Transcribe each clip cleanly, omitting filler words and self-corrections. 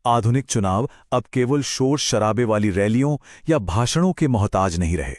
आधुनिक चुनाव अब केवल शोर शराबे वाली रैलियों या भाषणों के मोहताज नहीं रहे।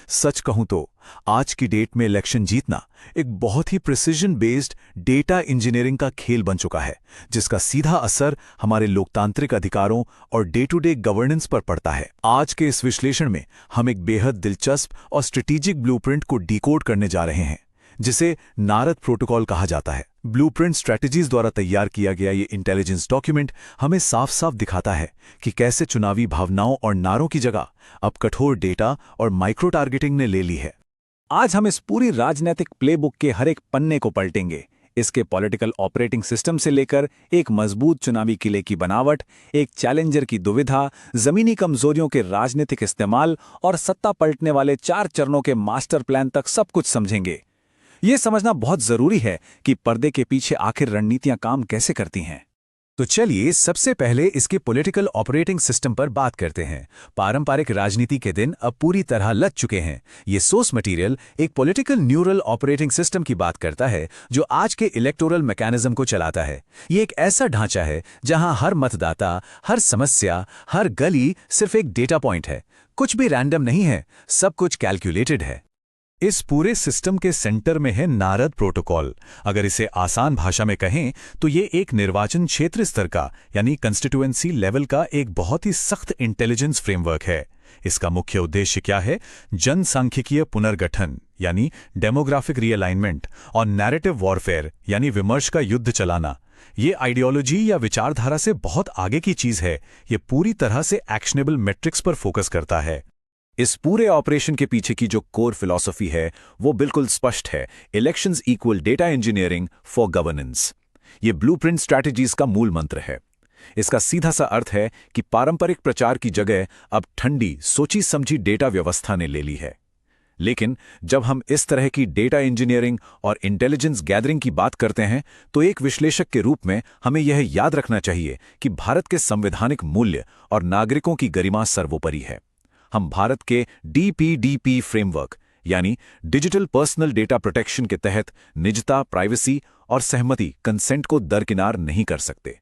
सच कहूं तो आज की डेट में इलेक्शन जीतना एक बहुत ही प्रिसिजन बेस्ड डेटा इंजीनियरिंग का खेल बन चुका है, जिसका सीधा असर हमारे लोकतांत्रिक अधिकारों और डे टू डे गवर्नेंस पर पड़ता है। आज के इस विश्लेषण में हम एक बेहद दिलचस्प और स्ट्रेटेजिक ब्लूप्रिंट को डिकोड करने जा रहे हैं, जिसे नारद प्रोटोकॉल कहा जाता है। ब्लूप्रिंट स्ट्रैटेजीज द्वारा तैयार किया गया ये इंटेलिजेंस डॉक्यूमेंट हमें साफ साफ दिखाता है कि कैसे चुनावी भावनाओं और नारों की जगह अब कठोर डेटा और माइक्रो टारगेटिंग ने ले ली है। आज हम इस पूरी राजनीतिक प्लेबुक के हर एक पन्ने को पलटेंगे, इसके पॉलिटिकल ऑपरेटिंग सिस्टम से लेकर एक मजबूत चुनावी किले की बनावट, एक चैलेंजर की दुविधा, जमीनी कमजोरियों के राजनीतिक इस्तेमाल और सत्ता पलटने वाले 4 चरणों के मास्टर प्लान तक सब कुछ समझेंगे। ये समझना बहुत जरूरी है कि पर्दे के पीछे आखिर रणनीतियां काम कैसे करती हैं। तो चलिए सबसे पहले इसके पॉलिटिकल ऑपरेटिंग सिस्टम पर बात करते हैं। पारंपरिक राजनीति के दिन अब पूरी तरह लग चुके हैं। ये सोर्स मटेरियल एक पॉलिटिकल न्यूरल ऑपरेटिंग सिस्टम की बात करता है जो आज के इलेक्टोरल मैकेनिज्म को चलाता है। ये एक ऐसा ढांचा है जहां हर मतदाता, हर समस्या, हर गली सिर्फ एक डेटा पॉइंट है। कुछ भी रैंडम नहीं है, सब कुछ कैलकुलेटेड है। इस पूरे सिस्टम के सेंटर में है नारद प्रोटोकॉल। अगर इसे आसान भाषा में कहें तो ये एक निर्वाचन क्षेत्र स्तर का यानी कंस्टिट्यूएंसी लेवल का एक बहुत ही सख्त इंटेलिजेंस फ्रेमवर्क है। इसका मुख्य उद्देश्य क्या है? जनसांख्यिकीय पुनर्गठन यानी डेमोग्राफिक रीअलाइनमेंट और नैरेटिव वॉरफेयर यानी विमर्श का युद्ध चलाना। ये आइडियोलॉजी या विचारधारा से बहुत आगे की चीज है। ये पूरी तरह से एक्शनेबल मैट्रिक्स पर फोकस करता है। इस पूरे ऑपरेशन के पीछे की जो कोर फिलॉसफी है वो बिल्कुल स्पष्ट है। Elections equal data engineering for governance. ये ब्लूप्रिंट स्ट्रैटेजीज का मूल मंत्र है। इसका सीधा सा अर्थ है कि पारंपरिक प्रचार की जगह अब ठंडी सोची समझी डेटा व्यवस्था ने ले ली है। लेकिन जब हम इस तरह की डेटा इंजीनियरिंग और इंटेलिजेंस गैदरिंग की बात करते हैं तो एक विश्लेषक के रूप में हमें यह याद रखना चाहिए कि भारत के संवैधानिक मूल्य और नागरिकों की गरिमा सर्वोपरि है। हम भारत के DPDP फ्रेमवर्क यानी डिजिटल पर्सनल डेटा प्रोटेक्शन के तहत निजता, प्राइवेसी और सहमति कंसेंट को दरकिनार नहीं कर सकते।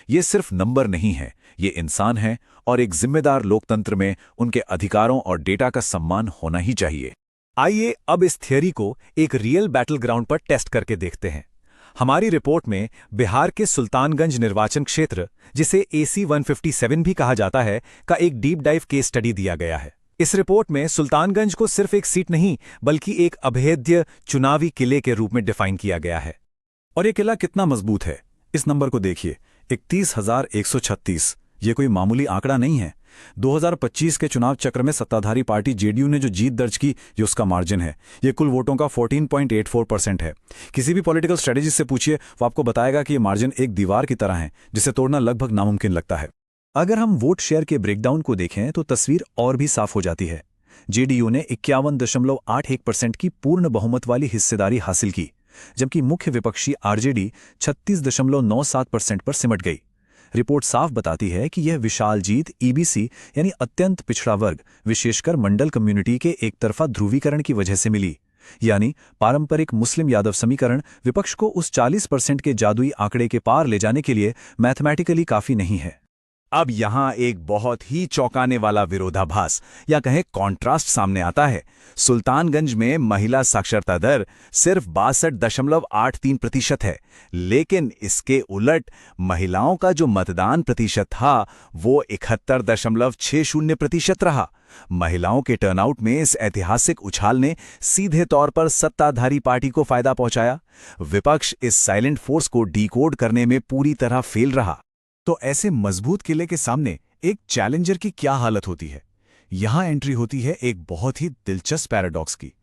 ये सिर्फ नंबर नहीं है, ये इंसान है और एक जिम्मेदार लोकतंत्र में उनके अधिकारों और डेटा का सम्मान होना ही चाहिए। आइए अब इस थियरी को एक रियल बैटल ग्राउंड पर टेस्ट करके देखते हैं। हमारी रिपोर्ट में बिहार के सुल्तानगंज निर्वाचन क्षेत्र, जिसे AC 157 भी कहा जाता है, का एक डीप डाइव केस स्टडी दिया गया है। इस रिपोर्ट में सुल्तानगंज को सिर्फ एक सीट नहीं बल्कि एक अभेद्य चुनावी किले के रूप में डिफाइन किया गया है। और ये किला कितना मजबूत है, इस नंबर को देखिए, 31,136। ये कोई मामूली आंकड़ा नहीं है। 2025 के चुनाव चक्र में सत्ताधारी पार्टी JDU ने जो जीत दर्ज की, ये उसका मार्जिन है। ये कुल वोटों का 14.84% है। किसी भी पॉलिटिकल स्ट्रेटेजी से पूछिए, वो आपको बताएगा कि ये मार्जिन एक दीवार की तरह है जिसे तोड़ना लगभग नामुमकिन लगता है। अगर हम वोट शेयर के ब्रेकडाउन को देखें तो तस्वीर और भी साफ हो जाती है। JDU ने 51.81% की पूर्ण बहुमत वाली हिस्सेदारी हासिल की, जबकि मुख्य विपक्षी RJD 36.97% पर सिमट गई। रिपोर्ट साफ बताती है कि यह विशाल जीत EBC यानी अत्यंत पिछड़ा वर्ग, विशेषकर मंडल कम्युनिटी के एक तरफा ध्रुवीकरण की वजह से मिली। यानी पारंपरिक मुस्लिम यादव समीकरण विपक्ष को उस 40% के जादुई आंकड़े के पार ले जाने के लिए मैथमेटिकली काफी नहीं है। अब यहां एक बहुत ही चौंकाने वाला विरोधाभास या कहें कॉन्ट्रास्ट सामने आता है। सुल्तानगंज में महिला साक्षरता दर सिर्फ 62.83% है, लेकिन इसके उलट महिलाओं का जो मतदान प्रतिशत था वो 71.60% रहा। महिलाओं के टर्नआउट में इस ऐतिहासिक उछाल ने सीधे तौर पर सत्ताधारी पार्टी को फायदा पहुंचाया। विपक्ष इस साइलेंट फोर्स को डिकोड करने में पूरी तरह फेल रहा। तो ऐसे मजबूत किले के सामने एक चैलेंजर की क्या हालत होती है? यहां एंट्री होती है एक बहुत ही दिलचस्प पैराडॉक्स की।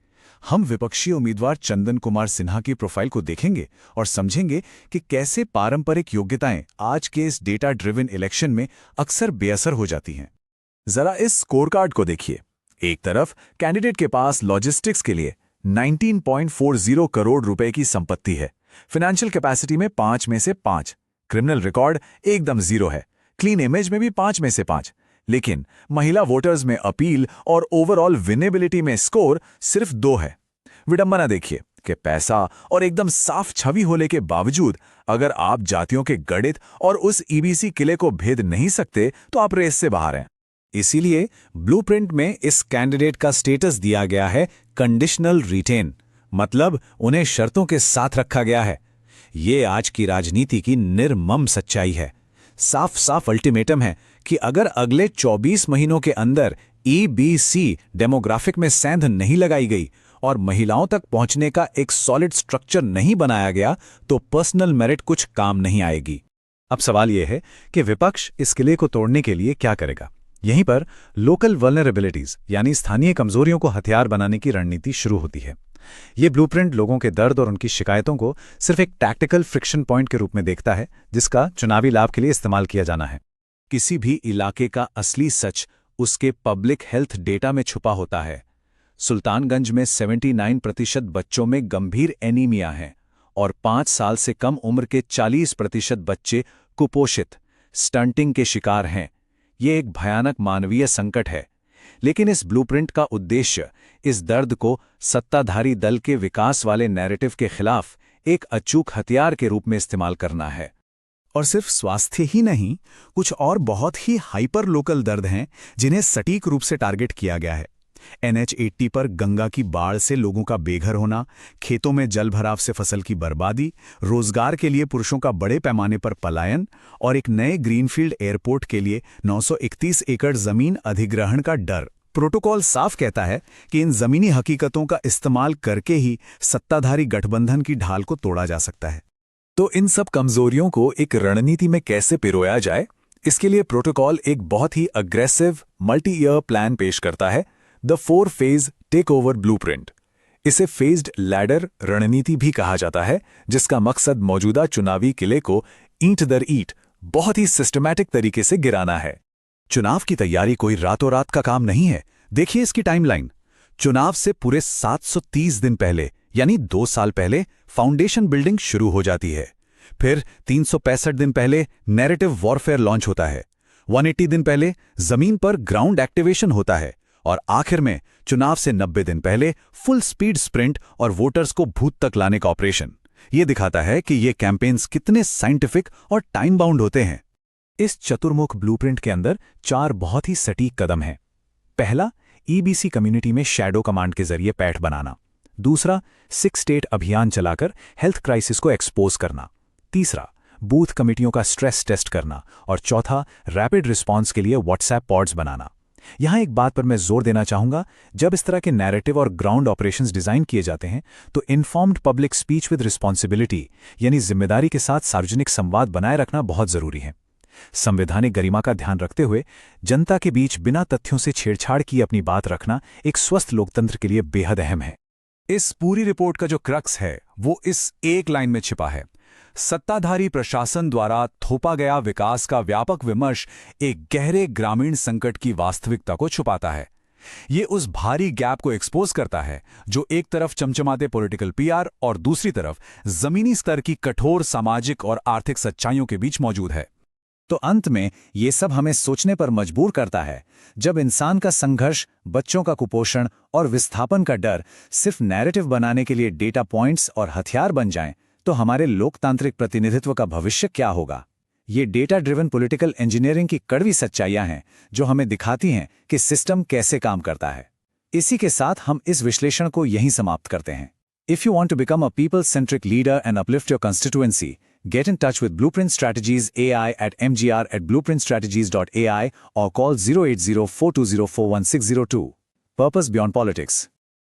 हम विपक्षी उम्मीदवार चंदन कुमार सिन्हा की प्रोफाइल को देखेंगे और समझेंगे कि कैसे पारंपरिक योग्यताएं आज के इस डेटा ड्रिवन इलेक्शन में अक्सर बेअसर हो जाती हैं। जरा इस स्कोरकार्ड को देखिए। एक तरफ कैंडिडेट के पास लॉजिस्टिक्स के लिए 19.40 करोड़ रुपए की संपत्ति है। फाइनेंशियल कैपेसिटी में 5 में से 5। क्रिमिनल रिकॉर्ड एकदम 0 है। क्लीन इमेज में भी 5 में से 5। लेकिन महिला वोटर्स में अपील और ओवरऑल विनेबिलिटी में स्कोर सिर्फ 2 है। विडंबना देखिए, के पैसा और एकदम साफ छवि होने के बावजूद अगर आप जातियों के गणित और उस ईबीसी किले को भेद नहीं सकते तो आप रेस से बाहर हैं। इसीलिए ब्लूप्रिंट में इस कैंडिडेट का स्टेटस दिया गया है कंडीशनल रिटेन, मतलब उन्हें शर्तों के साथ रखा गया है। ये आज की राजनीति की निर्मम सच्चाई है। साफ साफ अल्टीमेटम है कि अगर अगले 24 महीनों के अंदर ईबीसी डेमोग्राफिक में सेंध नहीं लगाई गई और महिलाओं तक पहुंचने का एक सॉलिड स्ट्रक्चर नहीं बनाया गया तो पर्सनल मेरिट कुछ काम नहीं आएगी। अब सवाल यह है कि विपक्ष इस किले को तोड़ने के लिए क्या करेगा। यहीं पर लोकल वल्नरेबिलिटीज यानी स्थानीय कमजोरियों को हथियार बनाने की रणनीति शुरू होती है। ये ब्लूप्रिंट लोगों के दर्द और उनकी शिकायतों को सिर्फ एक टैक्टिकल फ्रिक्शन पॉइंट के रूप में देखता है, जिसका चुनावी लाभ के लिए इस्तेमाल किया जाना है। किसी भी इलाके का असली सच उसके पब्लिक हेल्थ डेटा में छुपा होता है। सुल्तानगंज में 79% बच्चों में गंभीर एनीमिया है और 5 साल से कम उम्र के 40% बच्चे कुपोषित, स्टंटिंग के शिकार हैं। ये एक भयानक मानवीय संकट है, लेकिन इस ब्लूप्रिंट का उद्देश्य इस दर्द को सत्ताधारी दल के विकास वाले नैरेटिव के खिलाफ एक अचूक हथियार के रूप में इस्तेमाल करना है। और सिर्फ स्वास्थ्य ही नहीं, कुछ और बहुत ही हाइपर लोकल दर्द हैं जिन्हें सटीक रूप से टारगेट किया गया है। NH80 पर गंगा की बाढ़ से लोगों का बेघर होना, खेतों में जल भराव से फसल की बर्बादी, रोजगार के लिए पुरुषों का बड़े पैमाने पर पलायन और एक नए ग्रीनफील्ड एयरपोर्ट के लिए 931 एकड़ जमीन अधिग्रहण का डर। प्रोटोकॉल साफ कहता है कि इन जमीनी हकीकतों का इस्तेमाल करके ही सत्ताधारी गठबंधन की ढाल को तोड़ा जा सकता है। तो इन सब कमजोरियों को एक रणनीति में कैसे पिरोया जाए, इसके लिए प्रोटोकॉल एक बहुत ही अग्रेसिव मल्टी ईयर प्लान पेश करता है, the 4 phase take over blueprint. इसे फेज्ड लैडर रणनीति भी कहा जाता है, जिसका मकसद मौजूदा चुनावी किले को ईंट दर ईंट बहुत ही सिस्टमैटिक तरीके से गिराना है। चुनाव की तैयारी कोई रातों रात का काम नहीं है। देखिए इसकी टाइमलाइन। चुनाव से पूरे 730 दिन पहले यानी 2 साल पहले फाउंडेशन बिल्डिंग शुरू हो जाती है। फिर 365 दिन पहले नैरेटिव वॉरफेयर लॉन्च होता है। 180 दिन पहले जमीन पर ग्राउंड एक्टिवेशन होता है और आखिर में चुनाव से 90 दिन पहले फुल स्पीड स्प्रिंट और वोटर्स को भूत तक लाने का ऑपरेशन। यह दिखाता है कि ये कैंपेन्स कितने साइंटिफिक और टाइम बाउंड होते हैं। इस चतुर्मुख ब्लूप्रिंट के अंदर 4 बहुत ही सटीक कदम हैं। पहला, ईबीसी कम्युनिटी में शैडो कमांड के जरिए पैठ बनाना। दूसरा, 6 स्टेट अभियान चलाकर हेल्थ क्राइसिस को एक्सपोज करना। तीसरा, बूथ कमिटियों का स्ट्रेस टेस्ट करना। और चौथा, रैपिड रिस्पॉन्स के लिए व्हाट्सएप पॉड्स बनाना। यहां एक बात पर मैं जोर देना चाहूंगा, जब इस तरह के नैरेटिव और ग्राउंड ऑपरेशंस डिजाइन किए जाते हैं तो informed public speech with responsibility यानी जिम्मेदारी के साथ सार्वजनिक संवाद बनाए रखना बहुत जरूरी है। संवैधानिक गरिमा का ध्यान रखते हुए जनता के बीच बिना तथ्यों से छेड़छाड़ की अपनी बात रखना एक स्वस्थ लोकतंत्र के लिए बेहद अहम है। इस पूरी रिपोर्ट का जो क्रक्स है वो इस एक लाइन में छिपा है। सत्ताधारी प्रशासन द्वारा थोपा गया विकास का व्यापक विमर्श एक गहरे ग्रामीण संकट की वास्तविकता को छुपाता है। ये उस भारी गैप को एक्सपोज करता है जो एक तरफ चमचमाते पॉलिटिकल पीआर और दूसरी तरफ जमीनी स्तर की कठोर सामाजिक और आर्थिक सच्चाइयों के बीच मौजूद है। तो अंत में ये सब हमें सोचने पर मजबूर करता है, जब इंसान का संघर्ष, बच्चों का कुपोषण और विस्थापन का डर सिर्फ नैरेटिव बनाने के लिए डेटा पॉइंट्स और हथियार बन जाएं, तो हमारे लोकतांत्रिक प्रतिनिधित्व का भविष्य क्या होगा। ये डेटा ड्रिवन पॉलिटिकल इंजीनियरिंग की कड़वी सच्चाइयां हैं जो हमें दिखाती हैं कि सिस्टम कैसे काम करता है। इसी के साथ हम इस विश्लेषण को यहीं समाप्त करते हैं। If you want to become a people centric leader and uplift your constituency, get in touch with Blueprint Strategies AI at mgr@blueprintstrategies.ai or call 080-420-41602. Purpose Beyond Politics.